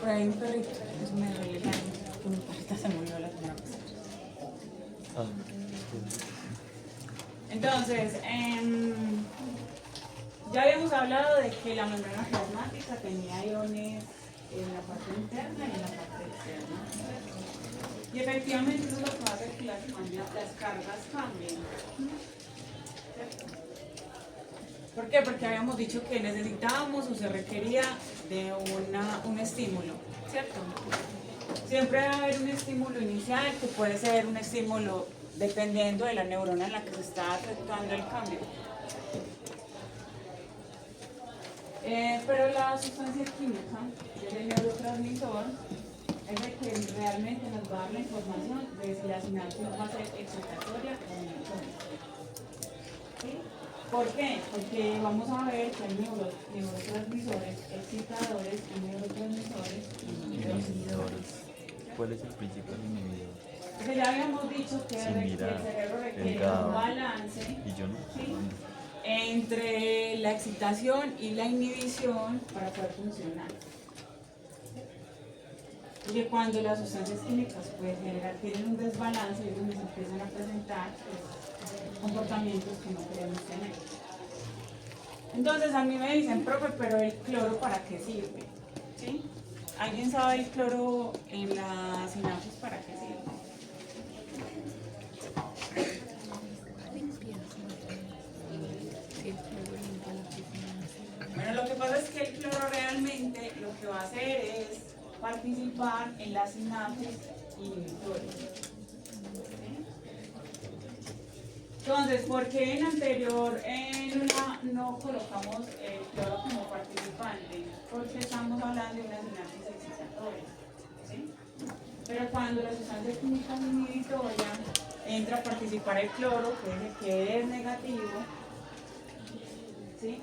Por ahí un perrito, es medio elegante, que mi perrita se murió la semana pasada. Entonces, ya habíamos hablado de que la membrana plasmática tenía iones en la parte interna y en la parte externa. Y efectivamente eso es lo que va a hacer que las cargas cambien. ¿Por qué? Porque habíamos dicho que necesitábamos o se requería de un estímulo, ¿cierto? Siempre va a haber un estímulo inicial que puede ser un estímulo dependiendo de la neurona en la que se está efectuando el cambio. Pero la sustancia química del neurotransmisor es el que realmente nos va a dar la información de si la sinapsis va a ser excitatoria o inhibitoria. ¿Sí? ¿Por qué? Porque vamos a ver que hay neurotransmisores excitadores y neurotransmisores inhibidores. ¿Cuál es el principal inhibidor? Porque ya habíamos dicho que el cerebro requiere un balance, ¿sí?, entre la excitación y la inhibición para poder funcionar. Porque cuando las sustancias químicas tienen un desbalance y es donde se empiezan a presentar comportamientos que no queremos tener. Entonces a mí me dicen, profe, pero el cloro ¿para qué sirve? ¿Sí? ¿Alguien sabe el cloro en la sinapsis para qué sirve? Bueno, lo que pasa es que el cloro realmente lo que va a hacer es participar en la sinapsis inhibitoria. Entonces, ¿por qué en anterior no colocamos el cloro como participante? Porque estamos hablando de una sinapsis excitatoria, ¿sí? Pero cuando la sustancia química inhibitoria entra a participar el cloro, que es el que es negativo, ¿sí?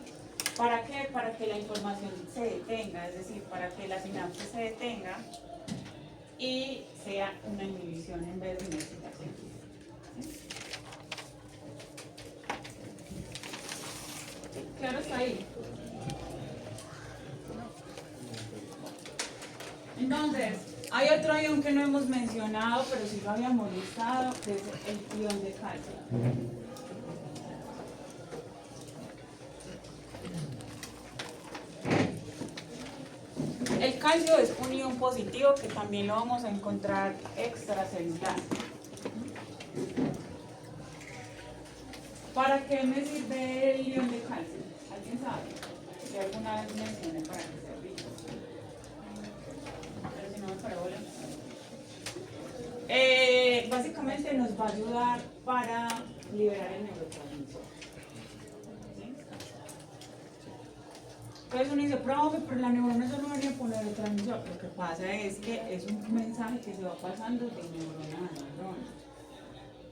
¿Para qué? Para que la información se detenga, es decir, para que la sinapsis se detenga y sea una inhibición en vez de una excitación. ¿Sí? Claro, está ahí. Entonces, hay otro ion que no hemos mencionado, pero sí lo habíamos listado, que es el ion de calcio. El calcio es un ion positivo que también lo vamos a encontrar extracelular. ¿Para qué me sirve el ion de calcio? ¿Alguien sabe? Yo alguna vez mencioné para qué servía. Pero si no me paró, básicamente nos va a ayudar para liberar el neurotransmisor. ¿Sí? Entonces uno dice, profe, pero la neurona solo venía por neurotransmisor. Lo que pasa es que es un mensaje que se va pasando de neurona a neurona.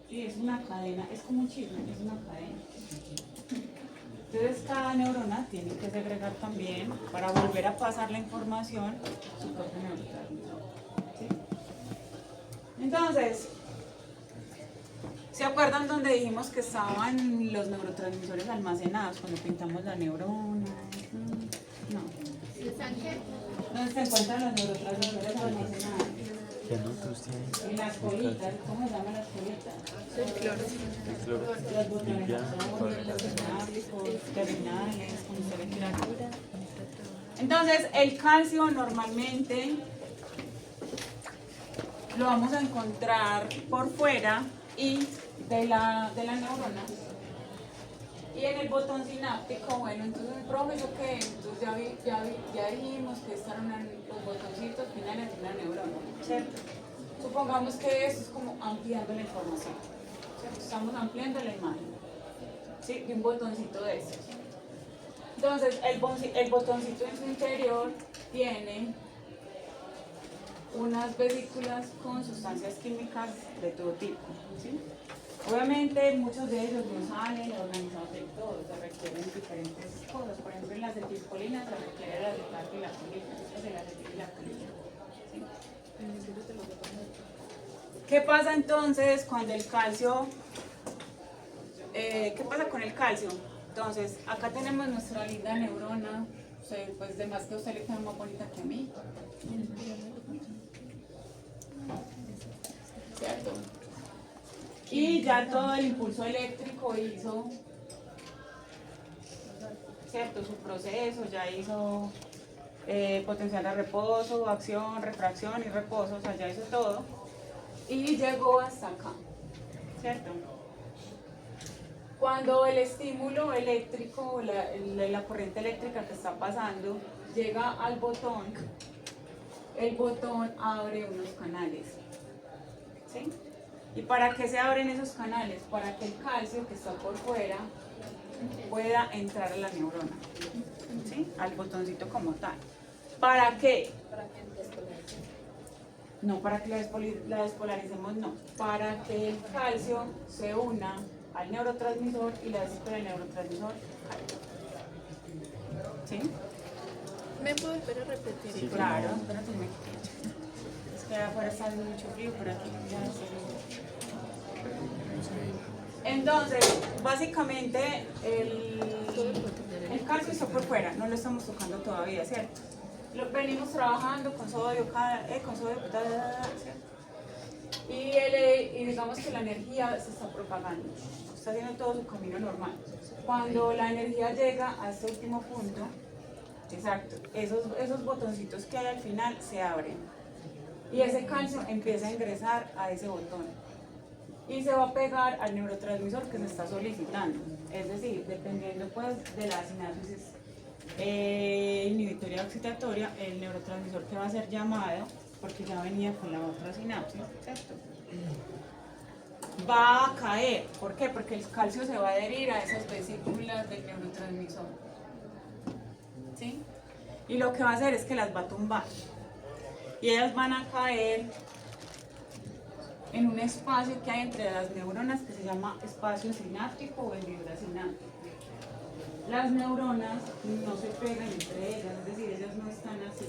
Sí, es una cadena, es como un chisme, es una cadena. Entonces cada neurona tiene que segregar también para volver a pasar la información su propio neurotransmisor. ¿Sí? Entonces, ¿se acuerdan donde dijimos que estaban los neurotransmisores almacenados cuando pintamos la neurona? No. ¿Dónde se encuentran los neurotransmisores almacenados? En las colitas, ¿cómo se llaman las colitas? El cloro. Los botones, los terminales, como se ve claro. Entonces, el calcio normalmente lo vamos a encontrar por fuera y de la neurona. Y en el botón sináptico, bueno, entonces el profesor que entonces ya dijimos que están los botoncitos finales de una neurona, ¿cierto? Supongamos que eso es como ampliando la información, ¿cierto? Estamos ampliando la imagen, ¿sí?, de un botoncito de esos. Entonces el botoncito en su interior tiene unas vesículas con sustancias químicas de todo tipo, ¿sí? Obviamente muchos de ellos no salen organizados del todo, se requieren diferentes cosas. Por ejemplo, en la acetilcolina se requiere la acetato y la colina, esto es el acetil y la colina. ¿Sí? ¿Qué pasa entonces cuando el calcio, qué pasa con el calcio? Entonces, acá tenemos nuestra linda neurona, pues de más que a usted le queda más bonita que a mí. ¿Cierto? Y ya todo el impulso eléctrico hizo, ¿cierto? Su proceso, ya hizo potencial de reposo, acción, refracción y reposo, o sea, ya hizo todo. Y llegó hasta acá, ¿cierto? Cuando el estímulo eléctrico, la corriente eléctrica que está pasando, llega al botón, el botón abre unos canales, ¿sí? ¿Y para qué se abren esos canales? Para que el calcio que está por fuera pueda entrar a la neurona, ¿sí? Al botoncito como tal. ¿Para qué? No, para que la despolaricemos, no. Para que el calcio se una al neurotransmisor y la vesicle del neurotransmisor caiga. ¿Sí? ¿Me puedo volver a repetir? Sí, claro. Espérate, me quito. Es que afuera está haciendo mucho frío, pero aquí ya se... Entonces, básicamente, el calcio está por fuera, no lo estamos tocando todavía, ¿cierto? Venimos trabajando con sodio, ¿cierto? Y digamos que la energía se está propagando, está haciendo todo su camino normal. Cuando la energía llega a este último punto, exacto, esos botoncitos que hay al final se abren y ese calcio empieza a ingresar a ese botón y se va a pegar al neurotransmisor que se está solicitando, es decir, dependiendo pues de la sinapsis inhibitoria o excitatoria, el neurotransmisor que va a ser llamado, porque ya venía con la otra sinapsis, ¿cierto? Va a caer. ¿Por qué? Porque el calcio se va a adherir a esas vesículas del neurotransmisor, ¿sí? Y lo que va a hacer es que las va a tumbar y ellas van a caer en un espacio que hay entre las neuronas que se llama espacio sináptico o hendidura sináptica. Las neuronas no se pegan entre ellas, es decir, ellas no están así,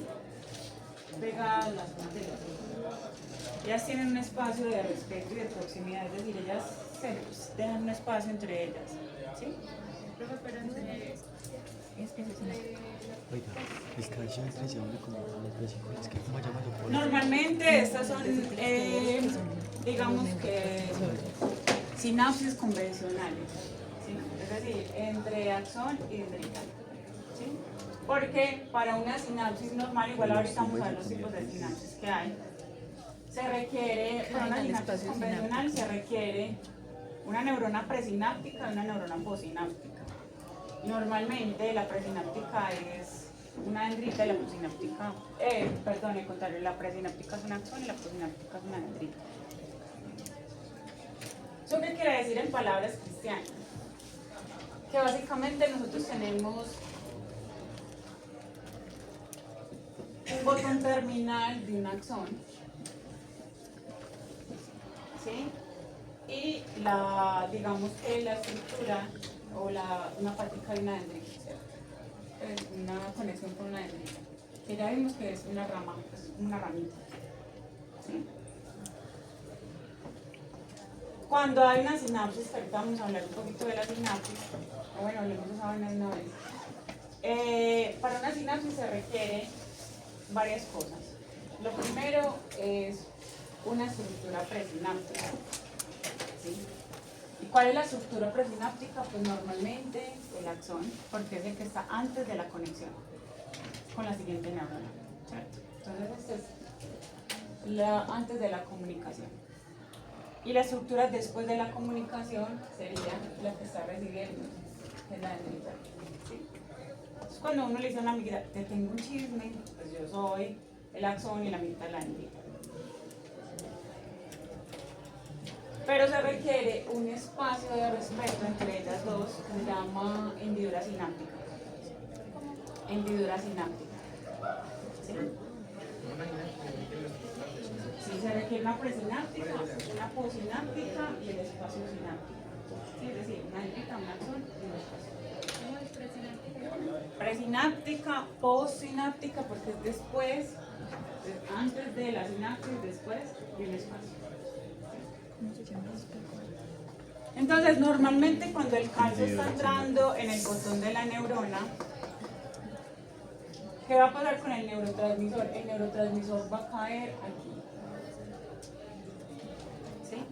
pegadas las unas de las otras. Ellas tienen un espacio de respeto y de proximidad, es decir, ellas se dejan un espacio entre ellas. ¿Sí? Es que Oiga, el calcio es sensible como las vesículas que como llamado por... normalmente estas son, digamos que, sinapsis convencionales, ¿sí? Es decir, entre axón y dendrita, ¿sí? Porque para una sinapsis normal, igual ahorita vamos a ver los tipos de sinapsis que hay, se requiere, para una sinapsis convencional se requiere una neurona presináptica y una neurona postsináptica. Normalmente la presináptica es una dendrita y la postsináptica, perdón, al contrario, la presináptica es un axón y la postsináptica es una dendrita. ¿Eso qué quiere decir en palabras cristianas? Que básicamente nosotros tenemos un botón terminal de un axón, ¿sí? Y digamos que la estructura o una patica de una dendrita, ¿cierto? Una conexión con una dendrita, que ya vimos que es una rama, es una ramita, ¿sí? Cuando hay una sinapsis, que ahorita vamos a hablar un poquito de la sinapsis, o bueno, hablemos de esa vaina de una vez. Para una sinapsis se requiere varias cosas. Lo primero es una estructura presináptica, ¿sí? ¿Y cuál es la estructura presináptica? Pues normalmente el axón, porque es el que está antes de la conexión con la siguiente neurona, ¿cierto? Entonces este es antes de la comunicación. Y la estructura después de la comunicación sería la que está recibiendo, que es la dendrita, ¿sí? Entonces cuando uno le dice a una amiguita, te tengo un chisme, pues yo soy el axón y la mitad de la dendrita. Pero se requiere un espacio de respeto entre ellas dos que se llama hendidura sináptica. Hendidura sináptica. ¿Sí? Sí, se requiere una presináptica, una postsináptica y el espacio sináptico. Sí, es decir, una dendrita, un axón y un espacio. ¿Cómo es presináptica? Presináptica, postsináptica, porque es después, antes de la sinapsis, después y un espacio. Entonces, normalmente cuando el calcio está entrando en el botón de la neurona, ¿qué va a pasar con el neurotransmisor? El neurotransmisor va a caer aquí, ¿sí?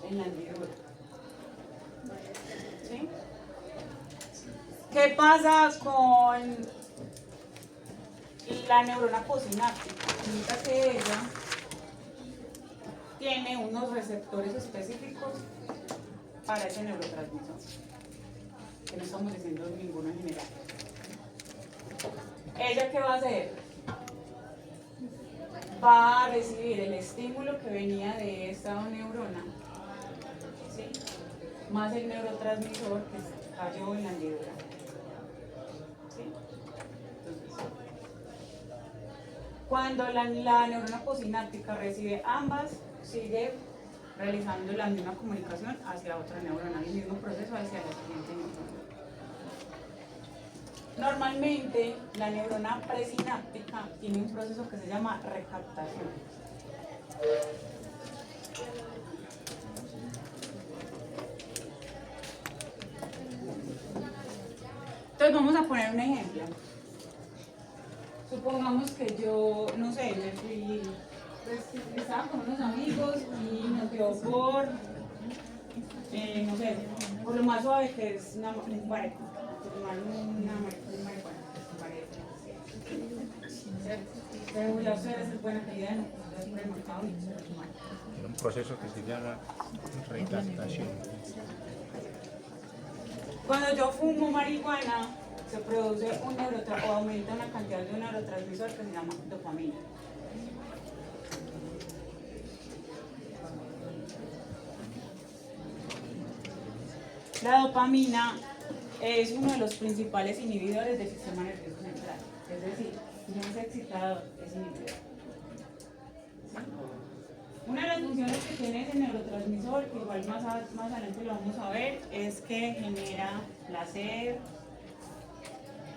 En la hendidura. ¿Sí? ¿Qué pasa con la neurona posináptica? Resulta que ella tiene unos receptores específicos para ese neurotransmisor, que no estamos diciendo ninguno en general. ¿Ella qué va a hacer? Va a recibir el estímulo que venía de esta neurona, ¿sí? Más el neurotransmisor que cayó en la hendidura. ¿Sí? Entonces, cuando la neurona posináptica recibe ambas, sigue realizando la misma comunicación hacia otra neurona, el mismo proceso hacia la siguiente neurona. Normalmente, la neurona presináptica tiene un proceso que se llama recaptación. Entonces vamos a poner un ejemplo. Supongamos que yo, no sé, me fui, pues, estaba con unos amigos y nos dio por, no sé, por lo más suave que es una marihuana, pero ya ustedes es buena calidad, no es supermercado ni supermercado. Un proceso que se llama recaptación. Cuando yo fumo marihuana, se produce o aumenta una cantidad de un neurotransmisor que se llama dopamina. La dopamina es uno de los principales inhibidores del sistema nervioso central, es decir, no es excitador, es inhibidor. Una de las funciones que tiene ese neurotransmisor, que igual más adelante lo vamos a ver, es que genera placer,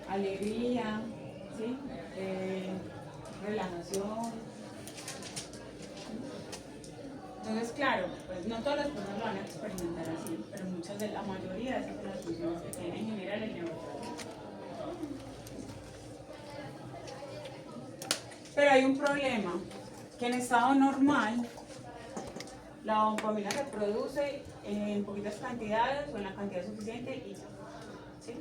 alegría, ¿sí? Relajación. Entonces, claro, pues no todas las personas lo van a experimentar así, pero muchas de la mayoría de esas son las funciones que tiene en general el neurotransmisor. Pero hay un problema, que en estado normal la dopamina se produce en poquitas cantidades o en la cantidad suficiente y ya, ¿sí?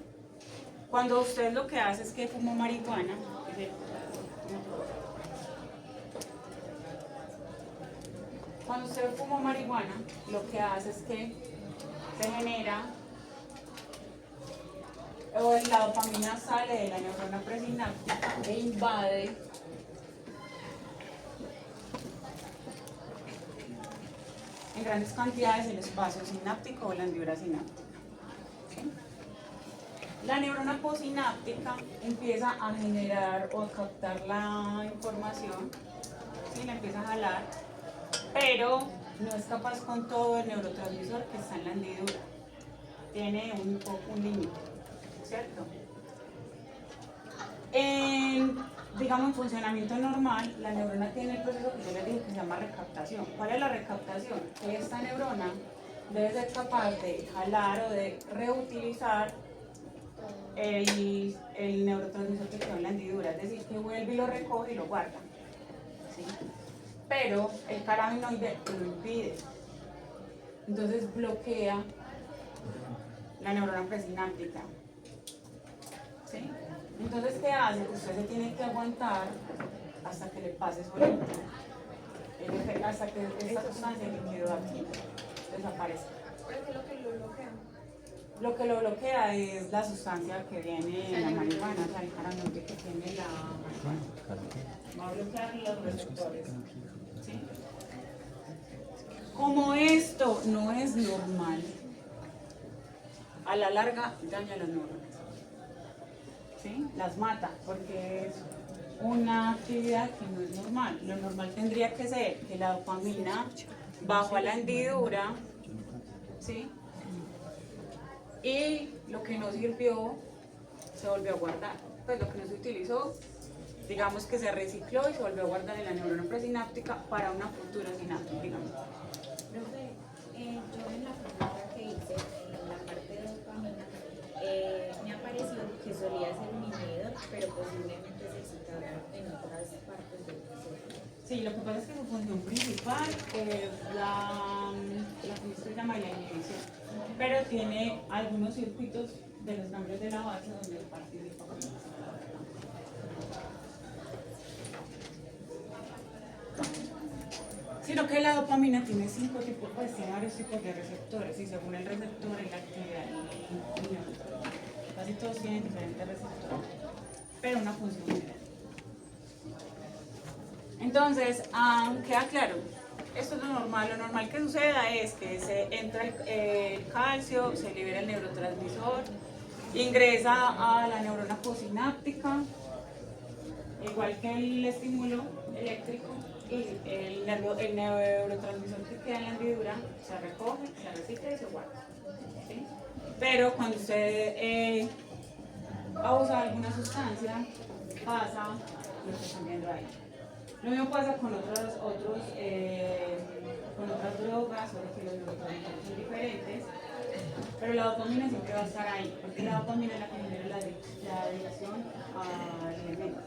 Cuando usted lo que hace es que fuma marihuana, cuando usted fuma marihuana, lo que hace es que se genera, o la dopamina sale de la neurona presináptica e invade en grandes cantidades el espacio sináptico o la hendidura sináptica. ¿Sí? La neurona posináptica empieza a generar o a captar la información, ¿sí? La empieza a jalar, pero no es capaz con todo el neurotransmisor que está en la hendidura. Tiene un límite, ¿cierto? Digamos, en funcionamiento normal, la neurona tiene el proceso que yo les dije que se llama recaptación. ¿Cuál es la recaptación? Que esta neurona debe ser capaz de jalar o de reutilizar el neurotransmisor que quedó en la hendidura, es decir, que vuelve y lo recoge y lo guarda. ¿Sí? Pero el carabinoide lo impide. Entonces bloquea la neurona presináptica. ¿Sí? Entonces, ¿qué hace? Usted se tiene que aguantar hasta que le pase solito, hasta que esta sustancia que quedó aquí desaparezca. ¿Pero qué es lo que lo bloquea? Lo que lo bloquea es la sustancia que viene en la marihuana, o sea, el carabinoide que tiene la marihuana. Va a bloquear los receptores. ¿Sí? Como esto no es normal, a la larga daña las neuronas. ¿Sí? Las mata, porque es una actividad que no es normal. Lo normal tendría que ser que la dopamina bajó a la hendidura, ¿sí? Y lo que no sirvió se volvió a guardar. Pues lo que no se utilizó, digamos que se recicló y se volvió a guardar en la neurona presináptica para una futura sináptica, digamos. la pregunta que hice en la parte de dopamina, me ha parecido que solía ser un inhibidor, pero posiblemente se excitaba en otras partes del cerebro. Sí, lo que pasa es que su función principal es la que se llama la inhibición, pero tiene algunos circuitos de los cambios de la base donde participa. Sino que la dopamina tiene tiene varios tipos de receptores y según el receptor y la actividad casi todos tienen diferentes receptores, pero una función general. Entonces, queda claro, esto es lo normal que suceda es que se entra el calcio, se libera el neurotransmisor, ingresa a la neurona posináptica, igual que el estímulo eléctrico, y el neurotransmisor que queda en la hendidura se recoge, se recicla y se guarda. ¿Sí? Pero cuando usted abusa de alguna sustancia, pasa lo que están viendo ahí. Lo mismo pasa con otras drogas, solo que los neurotransmisores son diferentes, pero la dopamina siempre va a estar ahí, porque la dopamina es la que genera la adicción al elemento.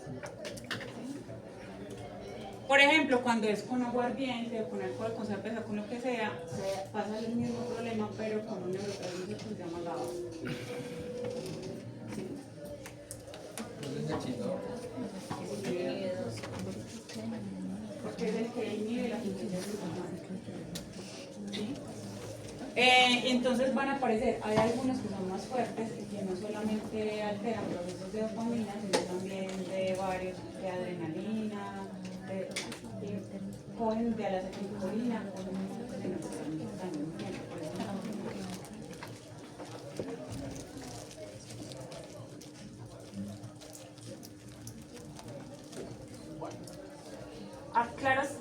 Por ejemplo, cuando es con aguardiente o con alcohol, con cerveza, con lo que sea, se pasa el mismo problema, pero con un neurotransmisor que se llama GABA. ¿Sí? Porque es el que inhibe la función del glutamato. ¿Sí? Entonces van a aparecer, hay algunos que son más fuertes y que no solamente alteran procesos de dopamina, sino también de varios, de adrenalina, cogen de la acetilcolina, cogen de neurotransmisores también.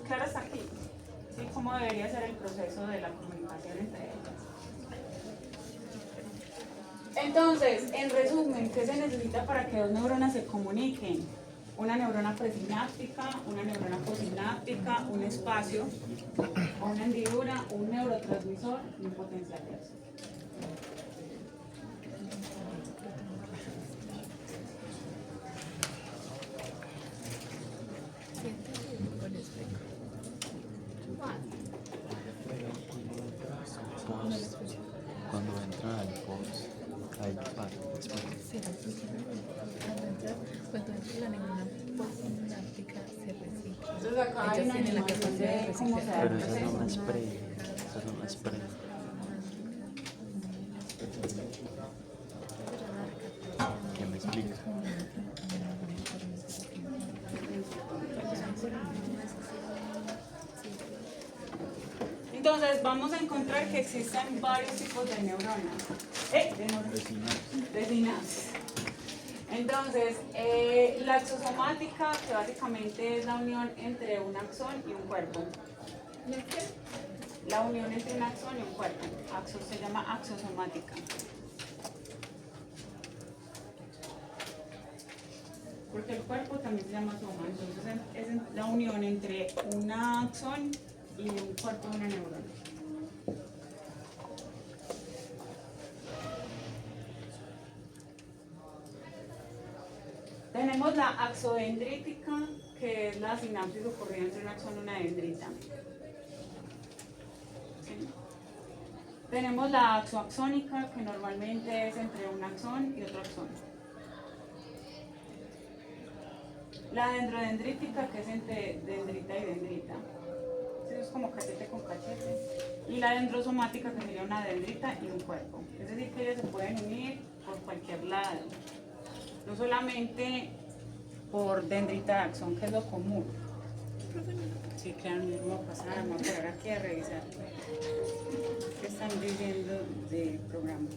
Claras aquí, ¿sí? Cómo debería ser el proceso de la comunicación entre ellas. Entonces, en resumen, ¿qué se necesita para que dos neuronas se comuniquen? Una neurona presináptica, una neurona posináptica, un espacio, una hendidura, un neurotransmisor y un potenciador. Cuando entra al post, hay que parar después. Sí, cuando entra la neurona posináptica se recicla. Entonces acá hay Ellos una tienen la animación capacidad de de cómo se da el Pero esas son proceso. las pre. Esas son las pre. ¿Qué me explica? Entonces vamos a encontrar que existen varios tipos de neuronas. De sinapsis. Entonces, la axosomática, que básicamente es la unión entre un axón y un cuerpo. La unión entre un axón y un cuerpo. Se llama axosomática. Porque el cuerpo también se llama soma. Entonces, es la unión entre un axón y un cuerpo de una neurona. Tenemos la axodendrítica, que es la sinapsis ocurrida entre un axón y una dendrita. ¿Sí? Tenemos la axoaxónica, que normalmente es entre un axón y otro axón. La dendrodendrítica, que es entre dendrita y dendrita. Es como cachete con cachete. Y la dendrosomática, que sería una dendrita y un cuerpo. Es decir, que ellas se pueden unir por cualquier lado. No solamente por dendrita de axón, que es lo común. Sí, claro, no vamos a pasar, vamos a parar aquí a revisar qué están diciendo del programa.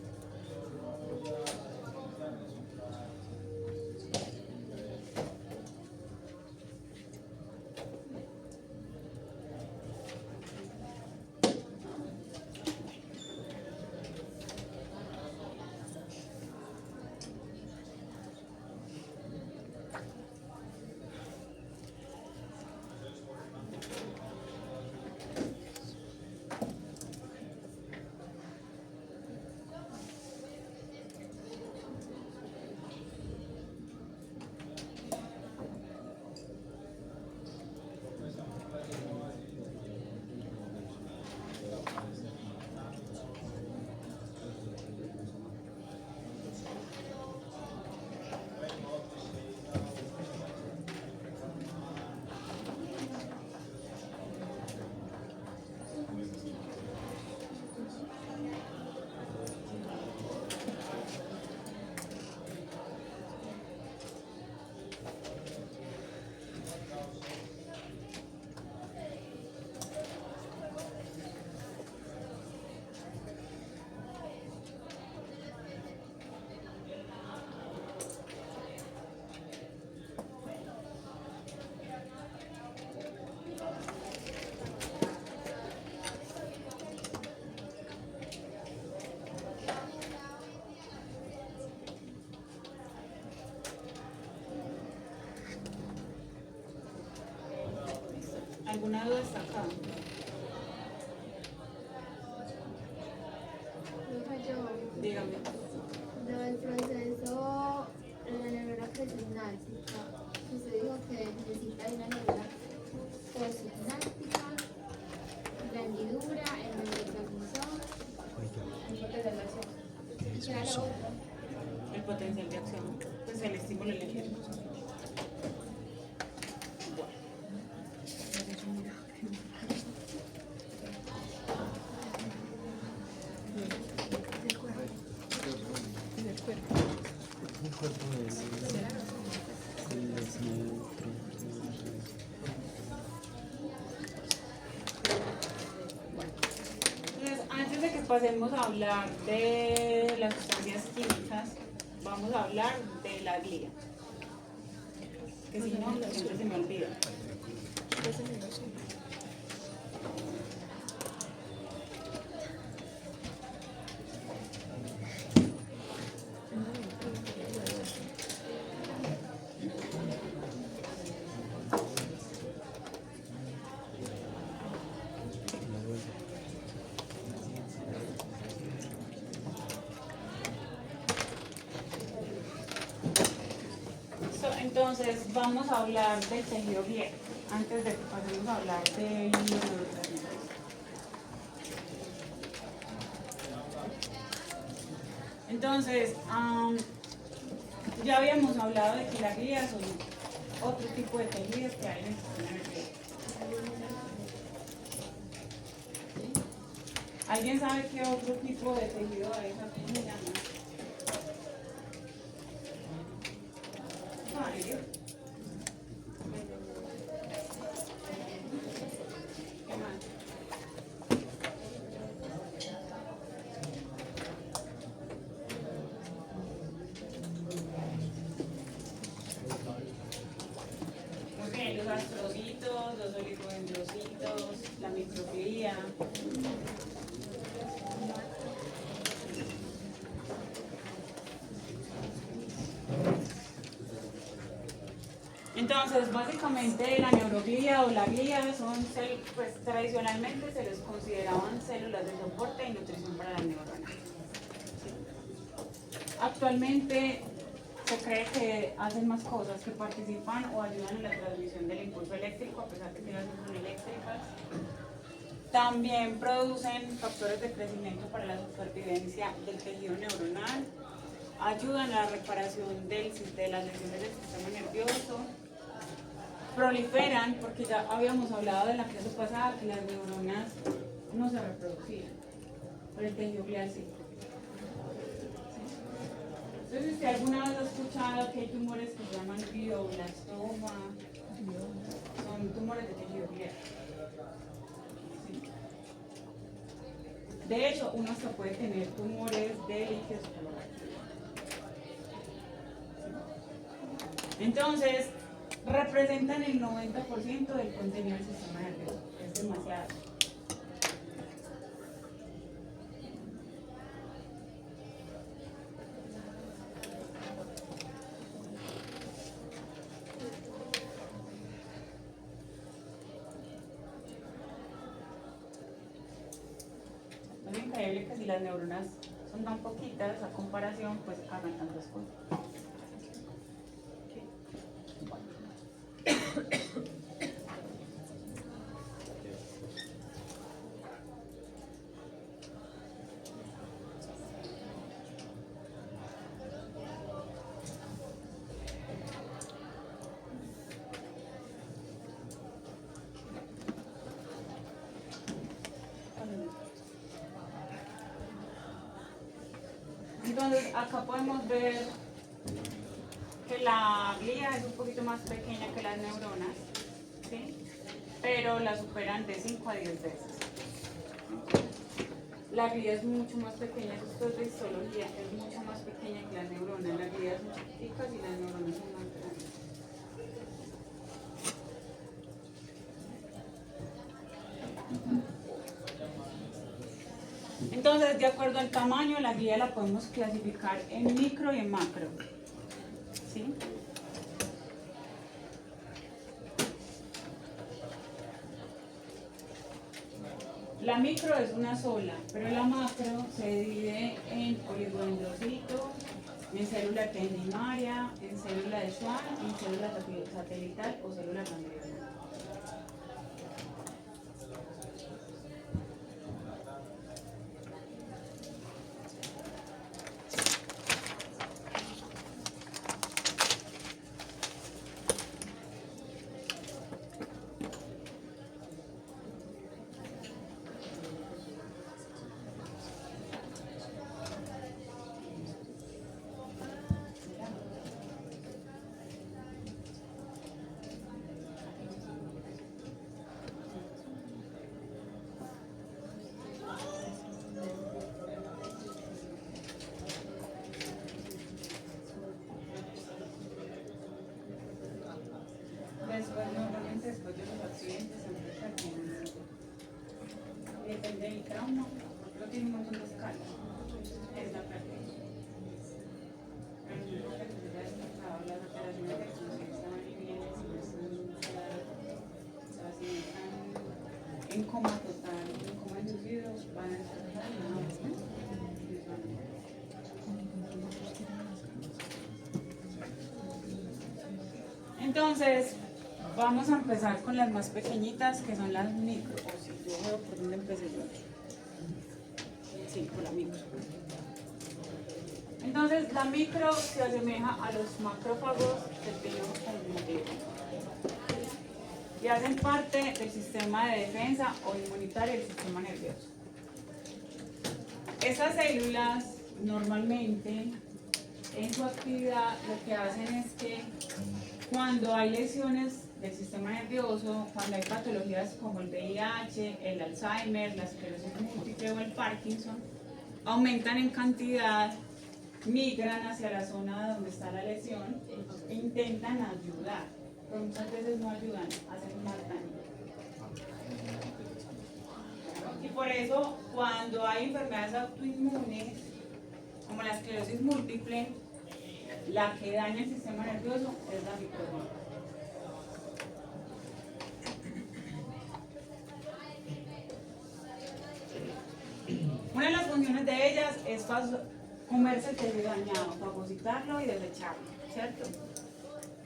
¿Alguna duda hasta acá? Dígame. Lo del proceso, la neurona presináptica, usted dijo que necesita una neurona postsináptica, la hendidura, el neurotransmisor, el potencial. ¿Qué era lo otro? El potencial de acción, pues el estímulo eléctrico. El cuerpo de los Entonces, antes de que pasemos a hablar de las sustancias químicas, vamos a hablar de la glía. Que si no, siempre se me olvida. Entonces, vamos a hablar del tejido glial, antes de que pasemos a hablar de neurotransmisores. Entonces, ya habíamos hablado de que la glía son otro tipo de tejidos que hay en el sistema nervioso. ¿Alguien sabe qué otro tipo de tejido hay? ¿Cómo se llama? Vale. ¿Qué más? Muy bien, los astrocitos, los oligodendrocitos, la microglía. Entonces, básicamente la neuroglía o la glía son, pues tradicionalmente se les consideraban células de soporte y nutrición para las neuronas. Actualmente se cree que hacen más cosas, que participan o ayudan en la transmisión del impulso eléctrico, a pesar de que no son eléctricas. También producen factores de crecimiento para la supervivencia del tejido neuronal, ayudan a la reparación de las lesiones del sistema nervioso, proliferan, porque ya habíamos hablado en la clase pasada que las neuronas no se reproducían, pero el tejido glial sí. Entonces, si alguna vez has escuchado que hay tumores que se llaman glioblastoma, son tumores de tejido glial. Sí. De hecho, uno hasta puede tener tumores de líquido cefalorraquídeo. Entonces, representan el 90% del contenido del sistema nervioso. Es demasiado. Es increíble que si las neuronas son tan poquitas a comparación, pues hagan tantas cosas. Entonces, acá podemos ver que la glía es un poquito más pequeña que las neuronas, ¿sí? Pero la superan de 5 a 10 veces. La glía es mucho más pequeña, esto es de histología, es mucho más pequeña que las neuronas. Las glías son chiquiticas y las neuronas son más grandes. Entonces, de acuerdo al tamaño, la glía la podemos clasificar en micro y en macro. ¿Sí? La micro es una sola, pero la macro se divide en oligodendrocito, en célula tendinaria, en célula de Schwann, en célula satelital o célula ganglionar. Normalmente después de los accidentes depende del trauma, pero tiene un montón de escalas. Es la práctica. Pero no creo que ya las operaciones de conciencia van y vienen, si están en coma total, en coma inducido, van a despertar y no. Entonces, vamos a empezar con las más pequeñitas, que son las micro. O si yo veo por dónde empecé yo. Sí, por la micro. Entonces, la micro se asemeja a los macrófagos del tejido conjuntivo y hacen parte del sistema de defensa o inmunitario del sistema nervioso. Estas células normalmente en su actividad lo que hacen es que cuando hay lesiones del sistema nervioso, cuando hay patologías como el VIH, el Alzheimer, la esclerosis múltiple o el Parkinson, aumentan en cantidad, migran hacia la zona donde está la lesión e intentan ayudar, pero muchas veces no ayudan, hacen más daño. Y por eso, cuando hay enfermedades autoinmunes, como la esclerosis múltiple, la que daña el sistema nervioso es la microbiota. Una de las funciones de ellas es comerse el tejido dañado, fagocitarlo y desecharlo, ¿cierto?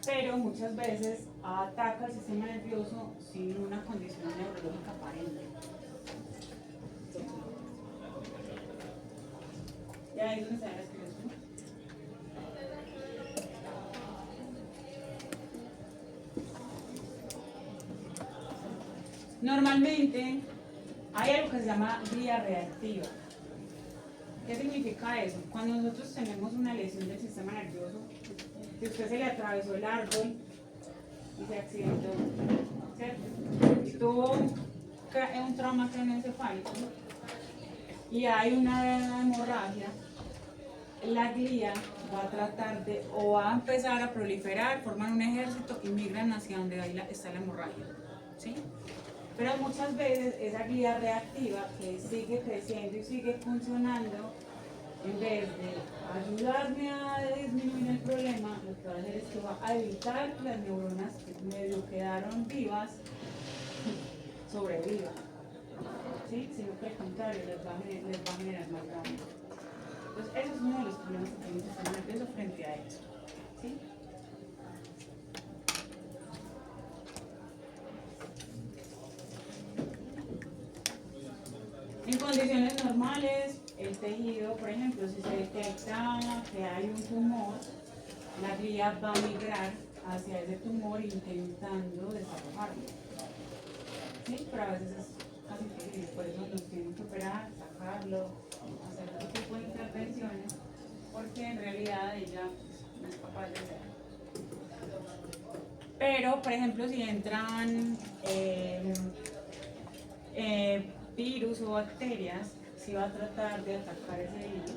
Pero muchas veces ataca el sistema nervioso sin una condición neurológica aparente. Ya ahí es donde se da la esclerosis. Normalmente hay algo que se llama glía reactiva. ¿Qué significa eso? Cuando nosotros tenemos una lesión del sistema nervioso, si usted se le atravesó el árbol y se accidentó, ¿cierto? Y tuvo un trauma craneoencefálico y hay una hemorragia, la glía va a tratar de, o va a empezar a proliferar, forman un ejército y migran hacia donde está la hemorragia, ¿sí? Pero muchas veces esa glía reactiva que sigue creciendo y sigue funcionando, en vez de ayudarme a disminuir el problema, lo que va a hacer es que va a evitar que las neuronas que medio quedaron vivas sobrevivan, ¿sí? Sino que al contrario, les va a generar más daño. Entonces, eso es uno de los problemas que tiene el sistema nervioso frente a eso, ¿sí? En condiciones normales, el tejido, por ejemplo, si se detecta que hay un tumor, la glía va a migrar hacia ese tumor intentando desalojarlo. ¿Sí? Pero a veces es casi imposible, por eso nos tienen que operar, sacarlo, hacer otro tipo de intervenciones, porque en realidad ella no es capaz de hacerlo. Pero, por ejemplo, si entran virus o bacterias, sí va a tratar de atacar ese virus,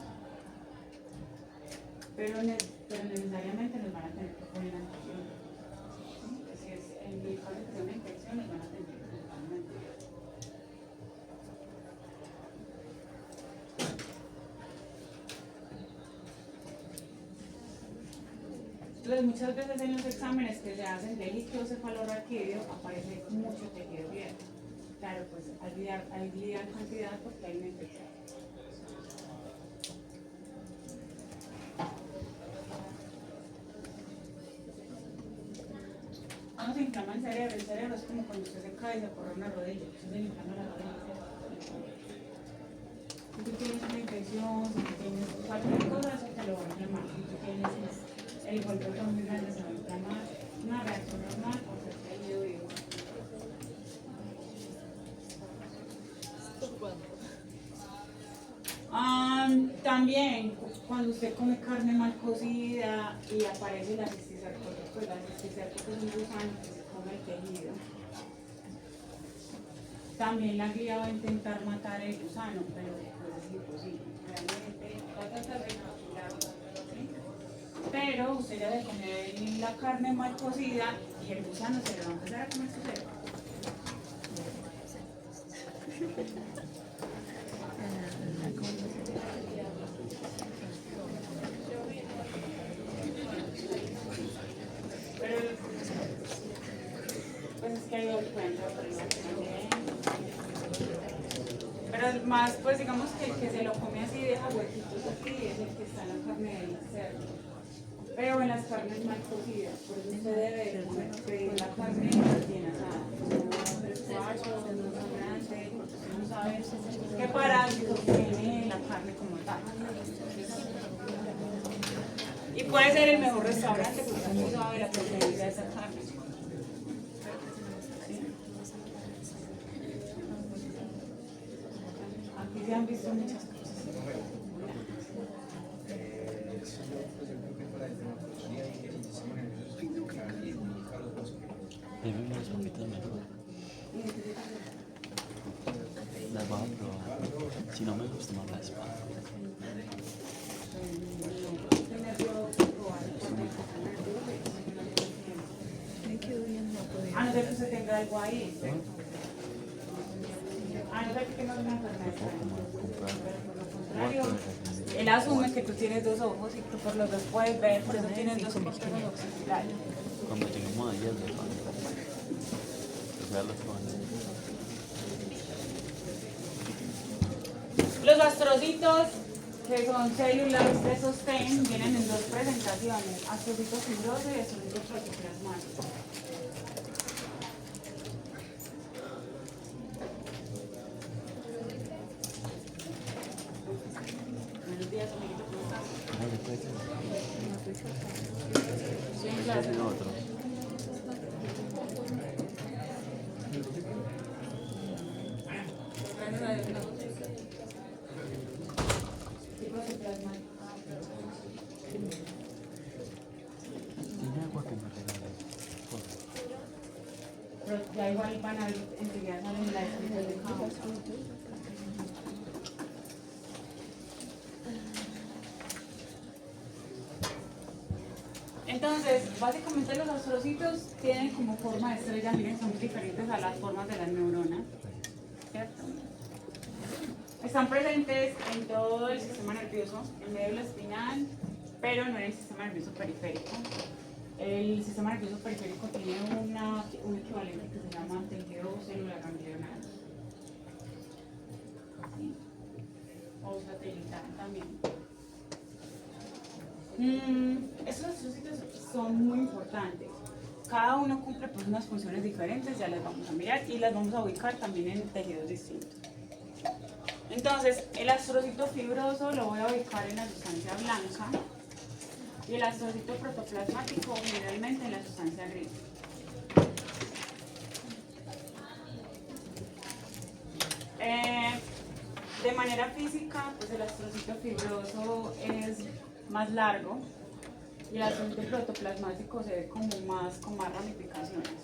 pero necesariamente nos van a tener que poner antibióticos. ¿Sí? Si es en el caso de que sea una infección, nos van a tener que poner antibióticos. Entonces, muchas veces en los exámenes que se hacen de líquido cefalorraquídeo aparece mucho tejido viejo. claro, pues al lidiar cantidad porque hay una infección. ¿Cómo se inflama el cerebro? El cerebro es como cuando usted se cae y se corre una rodilla, se le inflama la rodilla. Si tú tienes una infección, si tú tienes cualquier cosa, eso te lo va a inflamar. Si tú tienes el golpe muy grande, se va a inflamar. Una reacción normal por ser tejido vivo. También, cuando usted come carne mal cocida y aparece la cisticercosis, pues la cisticercosis es un gusano que se come el tejido. También la glía va a intentar matar el gusano, pero pues es imposible. Realmente va a tratar de capturarlo, ¿sí? Pero usted ya de comer la carne mal cocida y el gusano se le va a empezar a comer su cerebro. Pues es que hay dos cuentos, pero más, pues digamos que el que se lo come así deja huequitos aquí es el que está en la carne del cerdo. Pero en las carnes mal cocidas, por eso usted debe pedir la carne recién asada. No sabe qué parásitos tiene la carne como tal. Y puede ser el mejor restaurante porque no sabe la procedencia de esa carne. Aquí se han visto muchas cosas. Deme unas papitas mejor. Las vas a probar. Si no me gusta, no las vas. A no ser que usted tenga algo ahí. A no ser que tenga una enfermedad. Él asume que tú tienes dos ojos y que por los dos puedes ver, por eso tienes dos cortezas occidentales. Cuando lleguemos ahí, las van a los Los astrocitos, que son células de sostén, vienen en dos presentaciones, astrocito fibroso y astrocito protoplasmático. Buenos días, amiguito, ¿cómo estás? Sí, claro. Tiene otro. Gracias a Dios, no. Sí, protoplasmático. Tiene agua que me regale. Pero ya igual van a ver, enseguida salen la descripción de cada uno. Entonces, básicamente los astrocitos tienen como forma de estrella, miren, son muy diferentes a las formas de las neuronas, ¿cierto? Están presentes en todo el sistema nervioso, en médula espinal, pero no en el sistema nervioso periférico. El sistema nervioso periférico tiene un equivalente que se llama tejido celular ganglionar. ¿Sí? O satelital también. Estos astrocitos son muy importantes. Cada uno cumple pues unas funciones diferentes, ya las vamos a mirar y las vamos a ubicar también en tejidos distintos. Entonces, el astrocito fibroso lo voy a ubicar en la sustancia blanca y el astrocito protoplasmático generalmente en la sustancia gris. De manera física, pues el astrocito fibroso es más largo y el astrocito protoplasmático se ve como con más ramificaciones.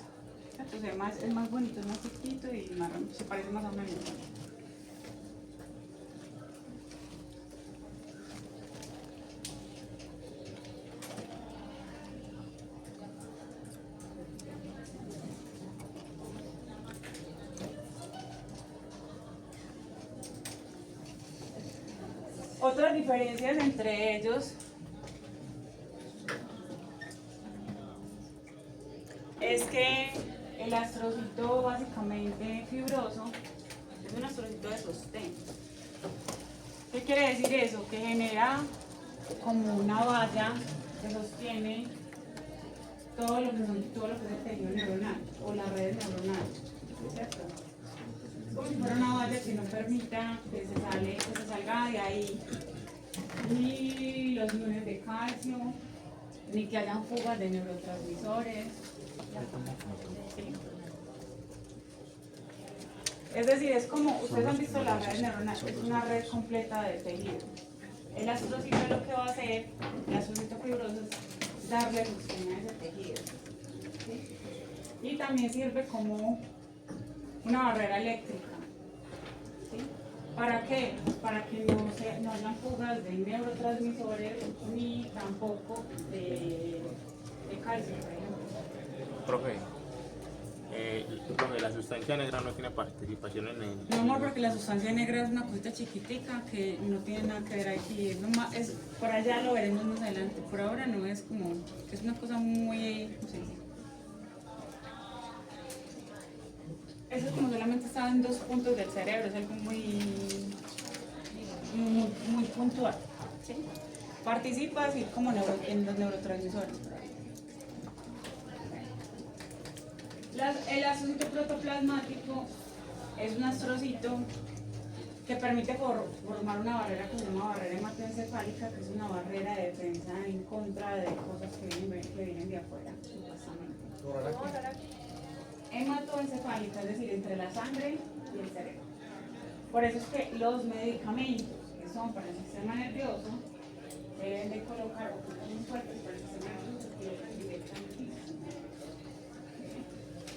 Entonces es más bonito, es más chiquito y se parece más a una neurona. Otras diferencias entre ellos es que el el astrocito básicamente fibroso es un astrocito de sostén. ¿Qué quiere decir eso? Que genera como una valla que sostiene todo lo que es el tejido neuronal o las redes neuronales, ¿cierto? Es como si fuera una valla que no permita que se salga de ahí ni los iones de calcio, ni que hayan fugas de neurotransmisores. Es decir, es como, ustedes han visto las redes neuronales, es una red completa de tejido. El astrocito lo que va a hacer, el astrocito fibroso, es darle función a ese tejido. ¿Sí? Y también sirve como una barrera eléctrica. ¿Sí? ¿Para qué? Para que no hayan fugas de neurotransmisores ni tampoco de calcio, por ejemplo. Profe, la sustancia negra no tiene participación en el... No, amor, porque la sustancia negra es una cosita chiquitica que no tiene nada que ver aquí. Por allá lo veremos más adelante. Por ahora no es como, es una cosa muy, no sé. Eso es como solamente está en 2 puntos del cerebro, es algo muy puntual. ¿Sí? Participa así como en los neurotransmisores. El astrocito protoplasmático es un astrocito que permite formar una barrera que se llama barrera hematoencefálica, que es una barrera de defensa en contra de cosas que vienen de afuera, supuestamente. Hematoencefálica, es decir, entre la sangre y el cerebro. Por eso es que los medicamentos que son para el sistema nervioso deben de colocar o que son fuertes para el sistema nervioso que colocan directamente.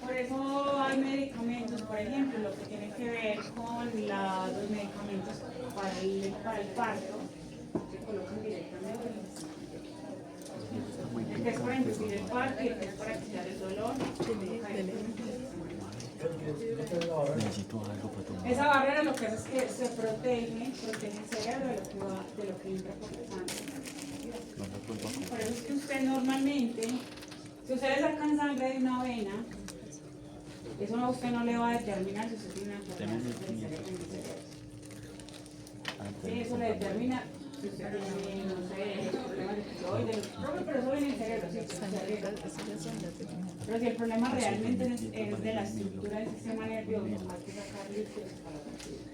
Por eso hay medicamentos, por ejemplo, lo que tiene que ver con los medicamentos para el parto, que colocan directamente en el sistema. El que es para inducir el parto y el que es para quitar el dolor. Necesito algo para tomar. Esa barrera lo que hace es que se protege el cerebro de lo que entra por la sangre. Por eso es que usted normalmente, si usted le sacan sangre de una vena, eso a usted no le va a determinar si usted tiene una enfermedad del cerebro en el cerebro. Sí, eso le determina si usted tiene, no sé, problemas de tiroides, pero eso viene en el cerebro, sí, el cerebro. Pero si el problema realmente es de la estructura del sistema nervioso, hay que sacar líquidos para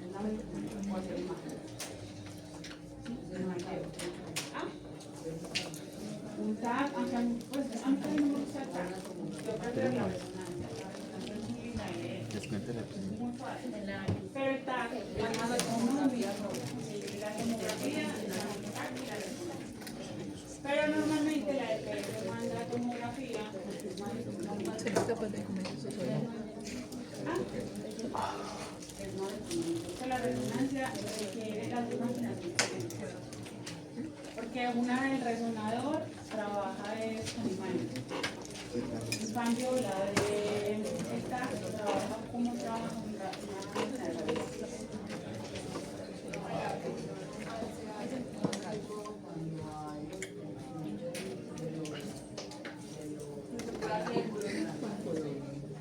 una vez o hacer imagen. No hay que un TAC, aunque no me gusta el TAC, yo prefiero la resonancia. Muy fácil. Pero el TAC, la tomografía, la tomografía, pero normalmente la EPS manda la tomografía. ¿Será capaz de comer eso solo? La resonancia requiere la resonancia, porque una del resonador trabaja con imágenes. En cambio, la de esta trabaja como trabaja con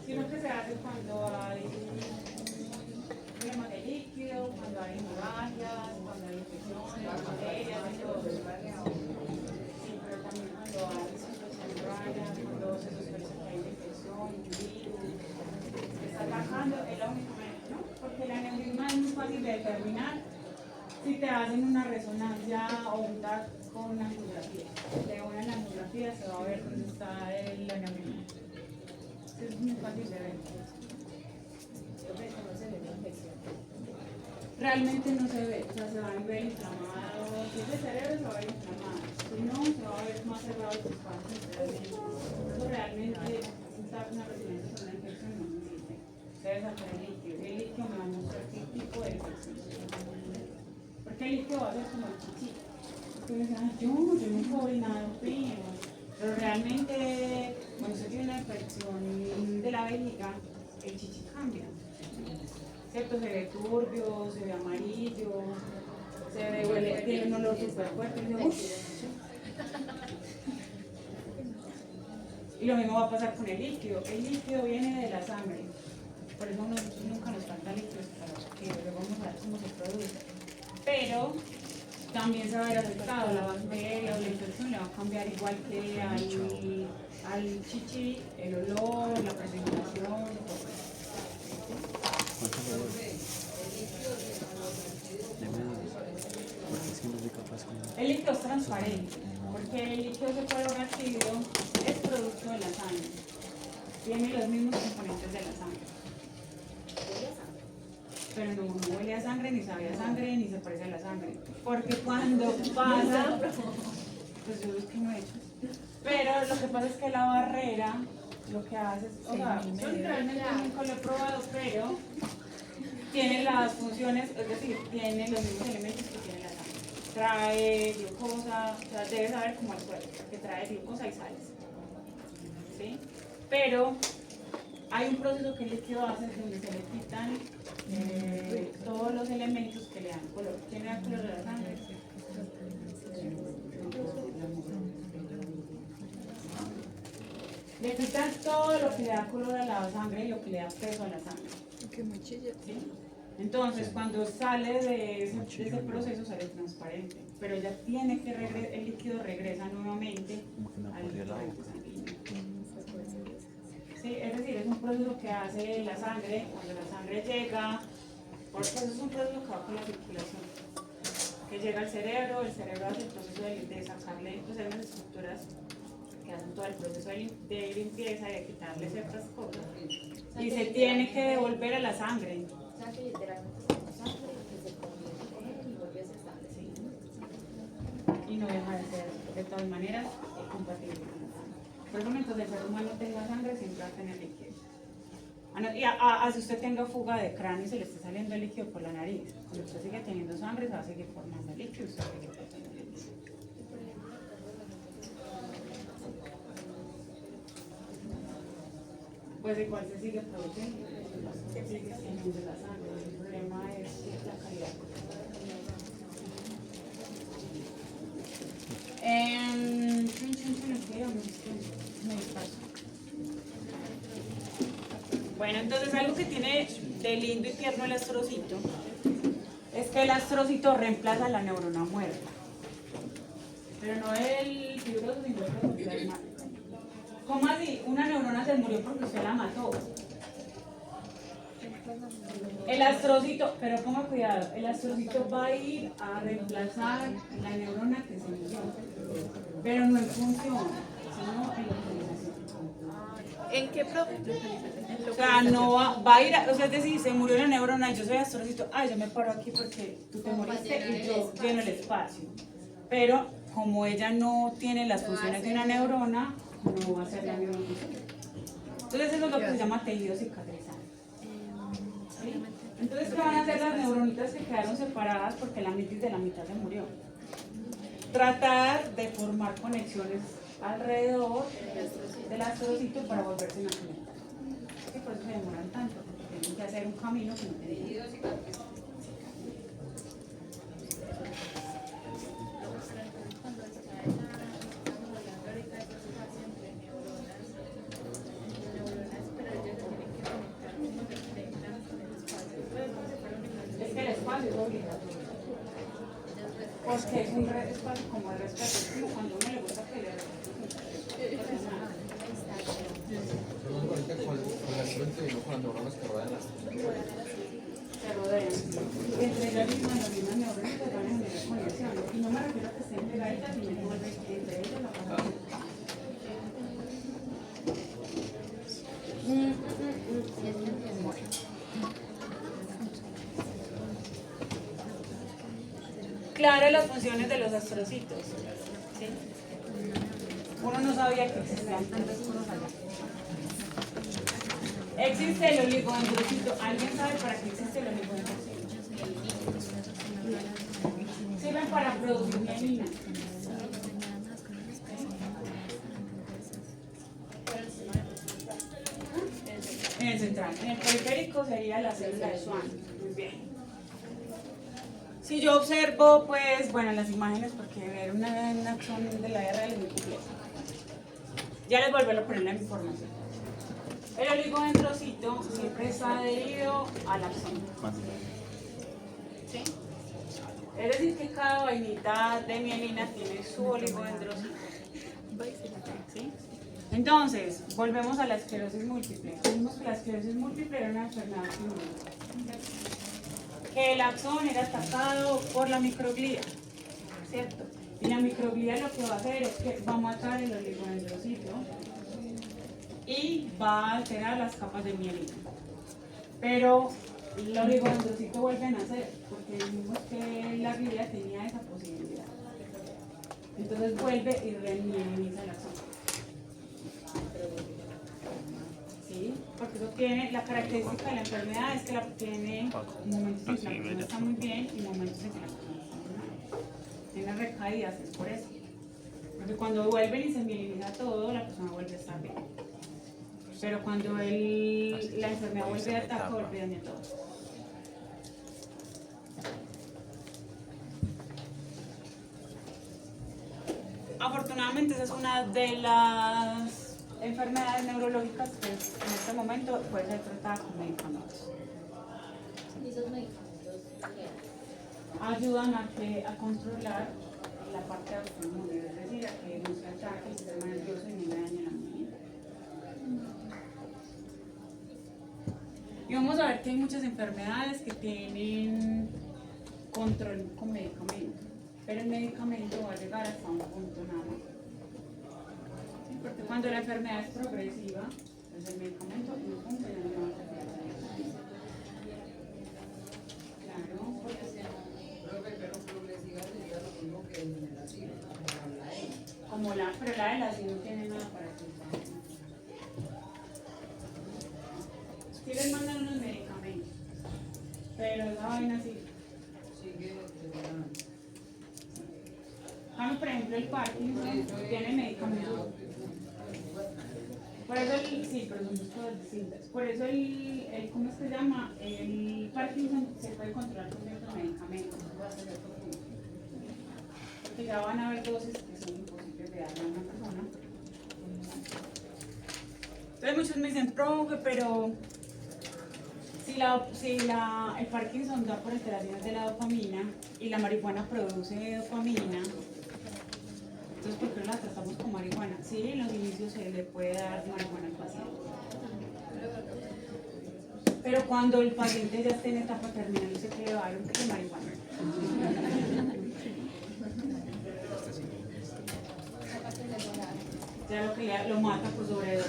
sino que se hace cuando hay problemas de líquido, cuando hay hemorragias, cuando hay infecciones, bacterias y todo eso. Sí, pero también cuando hay hemorragias, cuando se sospecha que hay una infección, un virus, se está atacando, es la única manera, ¿no? Porque el aneurisma es muy fácil de determinar si te hacen una resonancia o un TAC con una angiografía. De una angiografía se va a ver dónde está el aneurisma. Es muy fácil de ver. Realmente no se ve, o sea, se va a ver inflamado. Si es de cerebro, se va a ver inflamado. Si no, se va a ver más cerrado el espacio. Eso realmente, una resonancia con una infección no me sirve. Debe sacar el líquido. El líquido me va a mostrar qué tipo de infección. Porque el líquido va a ser como el chichi. Porque me dicen, yo nunca voy nada frío. Pero realmente, cuando se tiene una infección de la vejiga, el chichi cambia. ¿Cierto? Se ve turbio, se ve amarillo, se ve, huele, tiene un olor súper fuerte. Y lo mismo va a pasar con el líquido. El líquido viene de la sangre. Por eso nunca nos falta líquidos para que luego vamos a ver cómo se produce. Pero también se va a ver afectado. La bacteria o la infección le va a cambiar igual que al chichi, el olor, la presentación, todo. ¿Cuánto le doy? De medios. Porque es que no soy capaz con... El líquido es transparente, porque el líquido de color ácido es producto de la sangre. Tiene los mismos componentes de la sangre. Pero no huele a sangre, ni sabe a sangre, ni se parece a la sangre. Porque cuando pasa, pues yo es que no he hecho. Pero lo que pasa es que la barrera lo que hace es, o sea, yo literalmente nunca lo he probado, pero tiene las funciones, es decir, tiene los mismos elementos que tiene la sangre. Trae glucosa, o sea, debes saber como el cuerpo, que trae glucosa y sales. ¿Sí? Pero hay un proceso que el líquido hace donde se le quitan todos los elementos que le dan color. ¿Quién le da color a la sangre? Le quitan todo lo que le da color a la sangre y lo que le da peso a la sangre. ¿Sí? Entonces, cuando sale de ese proceso, sale transparente. Pero ya tiene que el líquido regresa nuevamente al torrente sanguíneo. Sí, es decir, es un proceso que hace la sangre cuando la sangre llega, porque eso es un proceso que va con la circulación, que llega al cerebro, el cerebro hace el proceso de sacarle, pues hay unas estructuras que hacen todo el proceso de limpieza y de quitarle ciertas cosas, y se tiene que devolver a la sangre. O sea que literalmente es como sangre que se convierte en él y vuelve a ser sangre. Sí. Y no deja de ser, de todas maneras, compatible con la sangre. Por eso mientras el ser humano tenga sangre, siempre va a tener líquido. Y así usted tenga fuga de cráneo y se le esté saliendo el líquido por la nariz, cuando usted sigue teniendo sangre, se va a seguir formando líquido y usted va a seguir teniendo líquido. Pues igual se sigue produciendo, se sigue teniendo la sangre. El problema es la calidad. Bueno, entonces algo que tiene de lindo y tierno el astrocito es que el astrocito reemplaza la neurona muerta, pero no el fibroso, sino el protoplasmático. ¿Cómo así? Una neurona se murió porque usted la mató. El astrocito, pero ponga cuidado, el astrocito va a ir a reemplazar la neurona que se murió, pero no en función, sino en localización. ¿En qué O sea, no va a ir, o sea, es decir, se murió la neurona y yo soy astrocito, yo me paro aquí porque tú te moriste y yo lleno el espacio. Pero como ella no tiene las funciones de una neurona, no va a ser la misma función. Entonces eso es lo que se llama tejido cicatrizante. ¿Sí? Entonces, ¿qué van a hacer las neuronitas que quedaron separadas porque la mitad de la mitad se murió? Tratar de formar conexiones alrededor del astrocito para volverse a conectar. Por eso se demoran tanto, porque tienen que hacer un camino que no tiene. Es que el espacio es obligatorio. Porque es un espacio como el respeto, es como cuando a uno le gusta que le Ahorita con la frente y no con las neuronas que rodean las se rodean. Y entre ellas mismas las mismas neuronas se van a generar conexiones. Y no me refiero a que estén pegaditas, sino que vuelven entre ellas la pasan. Claro, las funciones de los astrocitos. ¿Sí? Uno no sabía que existían tantas cosas allá. Existe el oligodendrocito. ¿Alguien sabe para qué existe el oligodendrocito? Sirven para producir mielina. En el central. En el periférico sería la célula de Schwann. Muy bien. Si yo observo, pues, bueno, las imágenes, porque ver una acción de la guerra es muy compleja. Ya les vuelvo a poner la información. El oligodendrocito siempre está adherido al axón. ¿Sí? Es decir, que cada vainita de mielina tiene su oligodendrocito. ¿Sí? Entonces, volvemos a la esclerosis múltiple. Vimos que la esclerosis múltiple era una enfermedad inmune. Que el axón era atacado por la microglía, ¿cierto? Y la microglía lo que va a hacer es que va a matar el oligodendrocito y va a alterar las capas de mielina. Pero el oligodendrocito vuelve a nacer, porque vimos que la glía tenía esa posibilidad. Entonces vuelve y remieliniza el axón. ¿Sí? Porque eso tiene, la característica de la enfermedad es que la tiene momentos en que la persona está muy bien y momentos en que la persona está muy mal. Tiene recaídas, es por eso. Porque cuando vuelven y se mieliniza todo, la persona vuelve a estar bien. Pero cuando la enfermedad vuelve a atacar, vuelve a dañar todo. Afortunadamente esa es una de las enfermedades neurológicas que en este momento puede ser tratada con medicamentos. ¿Y esos medicamentos qué? Ayudan a controlar la parte autoinmune, es decir, a que no se ataque el sistema nervioso y no le dañe la mielina. Y vamos a ver que hay muchas enfermedades que tienen control con medicamentos, pero el medicamento va a llegar hasta un punto nada más. ¿Sí? Porque cuando la enfermedad es progresiva, pues el medicamento en un punto ya no va a hacer nada. Claro, porque pero la de la sí no tiene nada para que sí les mandan unos medicamentos, pero esa vaina sí. Por ejemplo, el Parkinson tiene medicamentos. Por eso sí, pero son dos cosas distintas. Por eso ¿cómo es que se llama? El Parkinson se puede controlar con ciertos medicamentos. Porque ya van a haber dosis que son imposibles de darle a una persona. Entonces muchos me dicen, profe, pero si el Parkinson da por alteraciones de la dopamina y la marihuana produce dopamina, entonces ¿por qué no la tratamos con marihuana? Sí, en los inicios se le puede dar marihuana al paciente. Pero cuando el paciente ya esté en etapa terminal, se le va a dar un poco de marihuana. Ya lo que lo mata por sobredosis.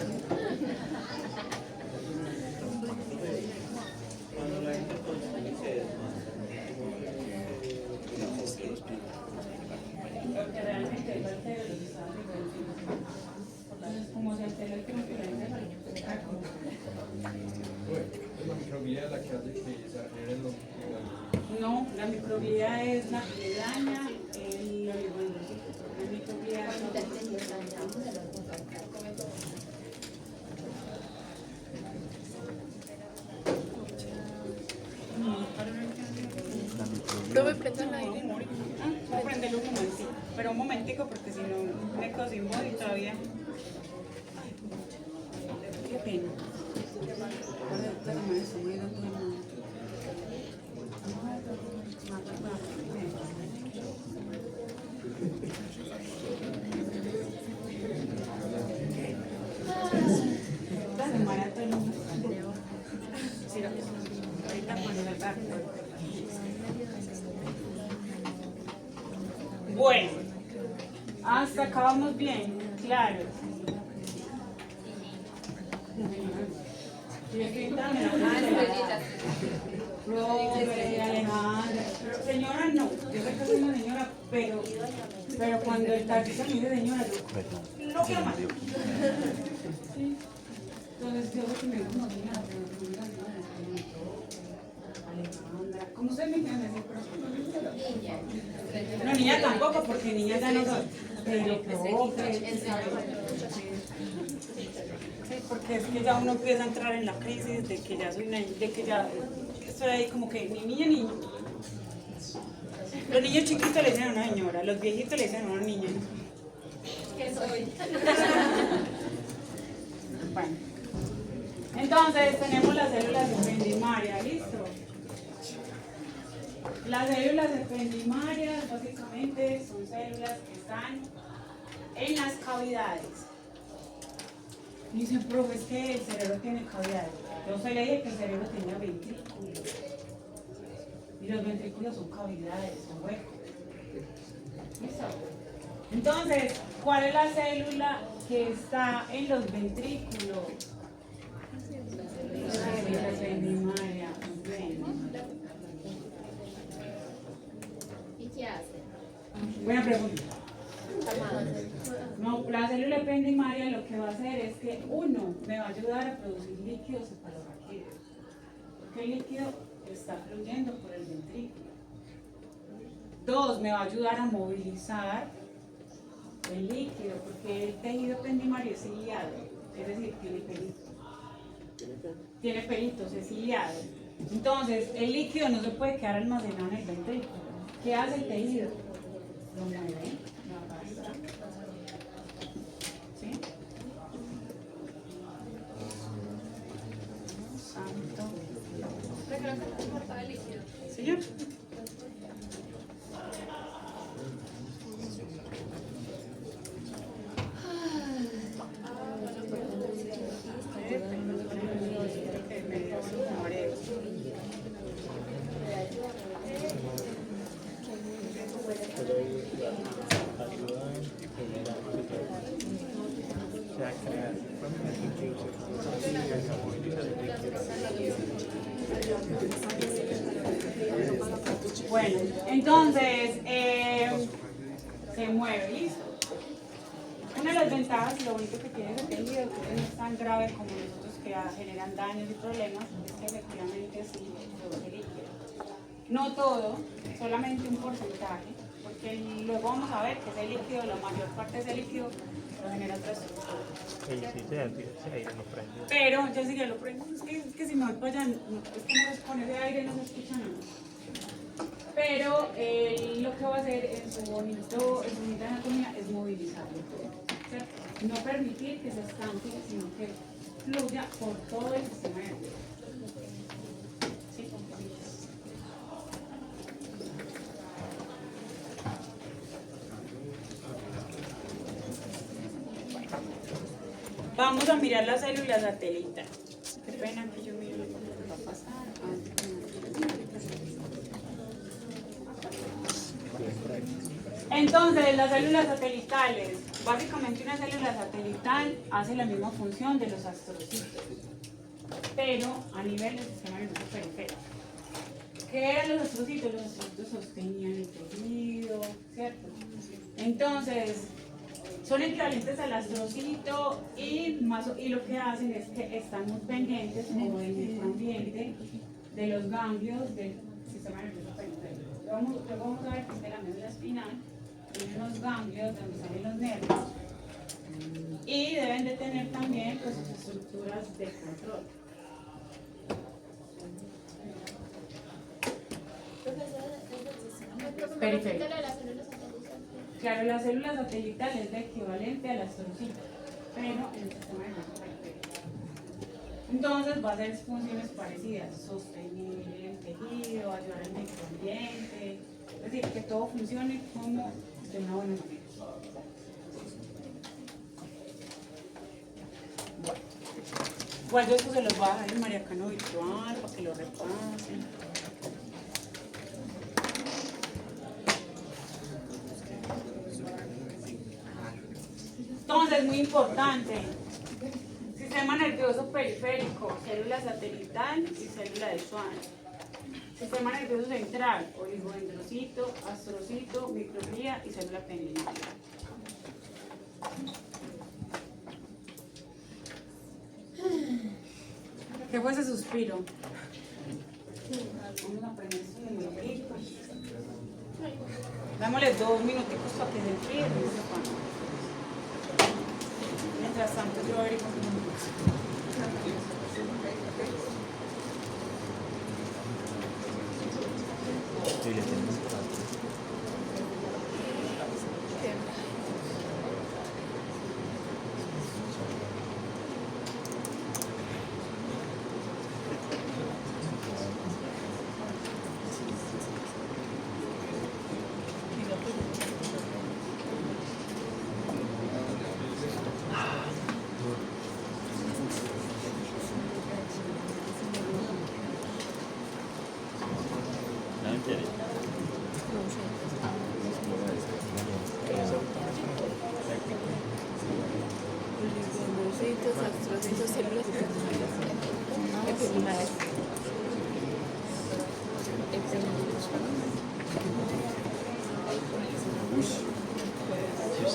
Porque realmente el altero los está reproduciendo. Entonces, como se altera el cromopirente, se cae como. La microglía es la que hace que se generen los ligandos. No, la microglía es la que daña el oligodendrocito. La microglía es la Profe, prenda el aire. voy a prenderlo un momentito, pero un momentico porque si no me quedo sin voz y todavía. Ay, qué pena. Ahorita no me estoy muy dando nada. Esta semana todo el mundo. Sí, ahorita cuando me pase. Bueno, hasta acá vamos bien, claro. Yo estoy entrando en la clase. Profe, Alejandra. Señora, no. Yo sé que soy una señora, pero cuando el taxista me dice señora, yo lo quiero más. Sí. Entonces, yo sé que me dijo no, señora, pero no me diga señora. Alejandra. ¿Cómo usted me entiende? No, niña tampoco, porque niña ya no soy. Pero profe. Sí, porque es que ya uno empieza a entrar en la crisis de que ya soy una, de que ya estoy ahí como que ni niña ni niño. Los niños chiquitos le dicen a una señora, los viejitos le dicen a una niña. ¿Qué soy? Bueno. Entonces tenemos las células ependimarias, ¿listo? Las células ependimarias básicamente son células que están en las cavidades. Dicen, profe, es que el cerebro tiene cavidades. Yo se le dije que el cerebro tenía ventrículos. Y los ventrículos son cavidades, son huecos. ¿Listo? Entonces, ¿cuál es la célula que está en los ventrículos? La célula ependimarias. ¿Y qué hace? Buena pregunta. No, la célula ependimaria lo que va a hacer es que uno me va a ayudar a producir líquidos cefalorraquídeos, porque el líquido está fluyendo por el ventrículo. Dos, me va a ayudar a movilizar el líquido, porque el tejido ependimario es ciliado, es decir, tiene pelitos. Tiene pelitos, es ciliado. Entonces, el líquido no se puede quedar almacenado en el ventrículo. ¿Qué hace el tejido? Lo mueve, lo arrastra. ¿Sí? Santo. Señor. Bueno, entonces se mueve, listo. Una de las ventajas y lo bonito que tiene ese tejido, que no es tan grave como los otros que generan daños y problemas, es que efectivamente sí produce líquido. No todo, solamente un porcentaje, porque luego vamos a ver que ese líquido, la mayor parte de ese líquido lo genera otra estructura. Pero yo sí que lo prendo, es que si me voy para allá, es que no se pone de aire, no se escucha nada. Pero lo que va a hacer en su bonita anatomía es movilizarlo todo, ¿cierto? No permitir que se estanque, sino que fluya por todo el sistema nervioso. ¿Sí? Vamos a mirar la célula satelital. Qué pena que yo miro lo que va a pasar. Entonces, las células satelitales. Básicamente una célula satelital hace la misma función de los astrocitos, pero a nivel del sistema nervioso periférico. ¿Qué eran los astrocitos? Los astrocitos sostenían el tejido, ¿cierto? Entonces, son equivalentes al astrocito y lo que hacen es que están muy pendientes como del microambiente de los ganglios del sistema nervioso periférico. Luego vamos a ver que es de la médula espinal, tienen unos ganglios donde salen los nervios y deben de tener también pues, sus estructuras de control. Periférico. Claro, la célula satelital es la equivalente al astrocito, pero en el sistema nervioso periférico. Entonces va a hacer funciones parecidas, sostener el tejido, ayudar al medio ambiente, es decir, que todo funcione como de una buena manera. Bueno, igual yo eso se los voy a dejar en Mariacano virtual para que lo repasen. Entonces, muy importante. Sistema nervioso periférico, célula satelital y célula de Schwann. Sistema nervioso central, oligodendrocito, astrocito, microglía y célula pendimaria. ¿Qué fue ese suspiro? Vamos a aprender esto de numeritos. Dámosle 2 minuticos para que se enfríen. Mientras tanto yo averiguo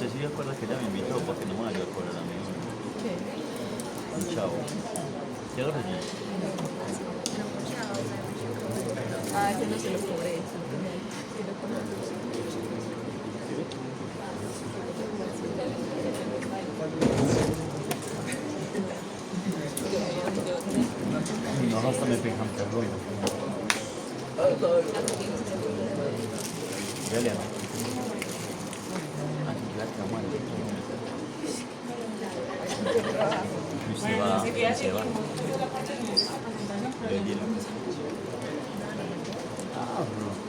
Usted sí recuerda que ella me invitó porque no me la iba a cobrar a mí. ¿Qué? Un chavo. ¿Qué lo relleno? Ah, ese no se lo cobré, se lo cobré. Sí lo cobré. No, hasta me pegan perro. Dale, ¿no? Aquí la cama. Y se va, y se va. Le di la- Ah, bro.